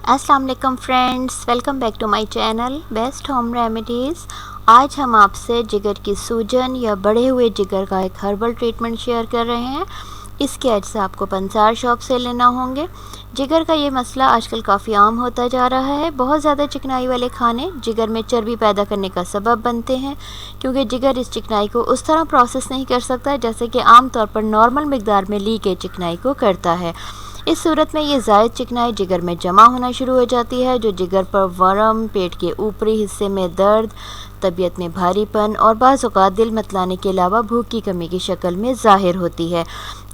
अस्सलाम वालेकुम friends, welcome back to my channel best home remedies. आज हम आपसे जिगर की सूजन या बढ़े हुए जिगर का एक हर्बल ट्रीटमेंट शेयर कर रहे हैं। इसके अज्जा आपको पंसार शॉप से लेना होंगे। जिगर का ये मसला आजकल काफ़ी आम होता जा रहा है। बहुत ज़्यादा चिकनाई वाले खाने जिगर में चर्बी पैदा करने का सबब बनते हैं, क्योंकि जिगर इस चिकनाई को उस तरह प्रोसेस नहीं कर सकता जैसे कि आम तौर पर नॉर्मल मिकदार में ली गई चिकनाई को करता है। इस सूरत में ये ज़ायद चिकनाई जिगर में जमा होना शुरू हो जाती है, जो जिगर पर वर्म, पेट के ऊपरी हिस्से में दर्द, तबीयत में भारीपन और बाज़ औक़ात दिल मतलाने के अलावा भूख की कमी की शक्ल में ज़ाहिर होती है।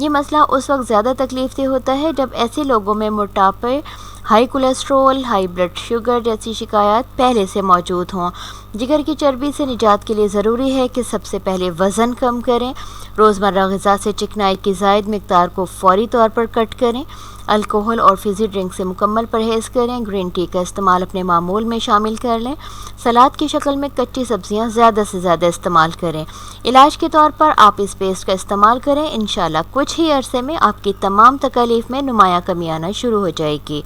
ये मसला उस वक्त ज़्यादा तकलीफ देह होता है जब ऐसे लोगों में मोटापे, high cholesterol, high blood sugar जैसी शिकायत पहले से मौजूद हों। जिगर की चर्बी से निजात के लिए ज़रूरी है कि सबसे पहले वज़न कम करें। रोज़मर्रा ग़िज़ा से चिकनाई की ज़ायद मिक़दार को फ़ौरी तौर पर कट करें। अल्कोहल और फ़िज़ी ड्रिंक से मुकम्मल परहेज़ करें। ग्रीन टी का इस्तेमाल अपने मामूल में शामिल कर लें। सलाद की शक्ल में कच्ची सब्ज़ियाँ ज़्यादा से ज़्यादा इस्तेमाल करें। इलाज के तौर पर आप इस पेस्ट का इस्तेमाल करें। इंशाल्लाह कुछ ही अरसे में आपकी तमाम तकलीफ़ में नुमाया कमी आना शुरू हो जाएगी।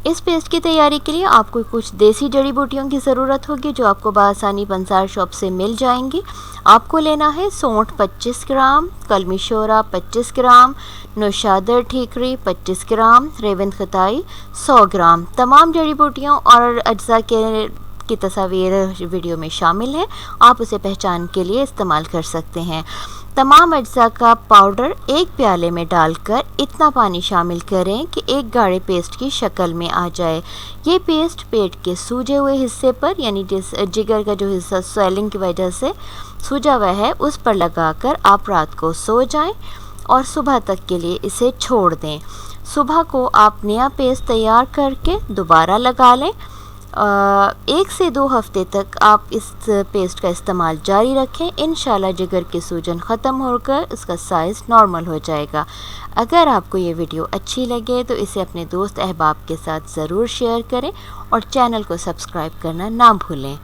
इस पेस्ट की तैयारी के लिए आपको कुछ देसी जड़ी बूटियों की ज़रूरत होगी, जो आपको बआसानी पंसार शॉप से मिल जाएंगी। आपको लेना है सौंठ 25 ग्राम, कलमी शोरा 25 ग्राम, नौशादर ठीकरी 25 ग्राम, रेवंत खताई 100 ग्राम। तमाम जड़ी बूटियों और अज्जा की तस्वीर वीडियो में शामिल है, आप उसे पहचान के लिए इस्तेमाल कर सकते हैं। तमाम अज्जा का पाउडर एक प्याले में डालकर इतना पानी शामिल करें कि एक गाढ़े पेस्ट की शक्ल में आ जाए। ये पेस्ट पेट के सूजे हुए हिस्से पर, यानी जिस जिगर का जो हिस्सा स्वेलिंग की वजह से सूजा हुआ है, उस पर लगाकर आप रात को सो जाएं और सुबह तक के लिए इसे छोड़ दें। सुबह को आप नया पेस्ट तैयार करके दोबारा लगा लें। 1 से 2 हफ्ते तक आप इस पेस्ट का इस्तेमाल जारी रखें। इंशाल्लाह जिगर की सूजन ख़त्म होकर इसका साइज़ नॉर्मल हो जाएगा। अगर आपको ये वीडियो अच्छी लगे तो इसे अपने दोस्त अहबाब के साथ ज़रूर शेयर करें और चैनल को सब्सक्राइब करना ना भूलें।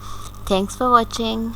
Thanks for watching.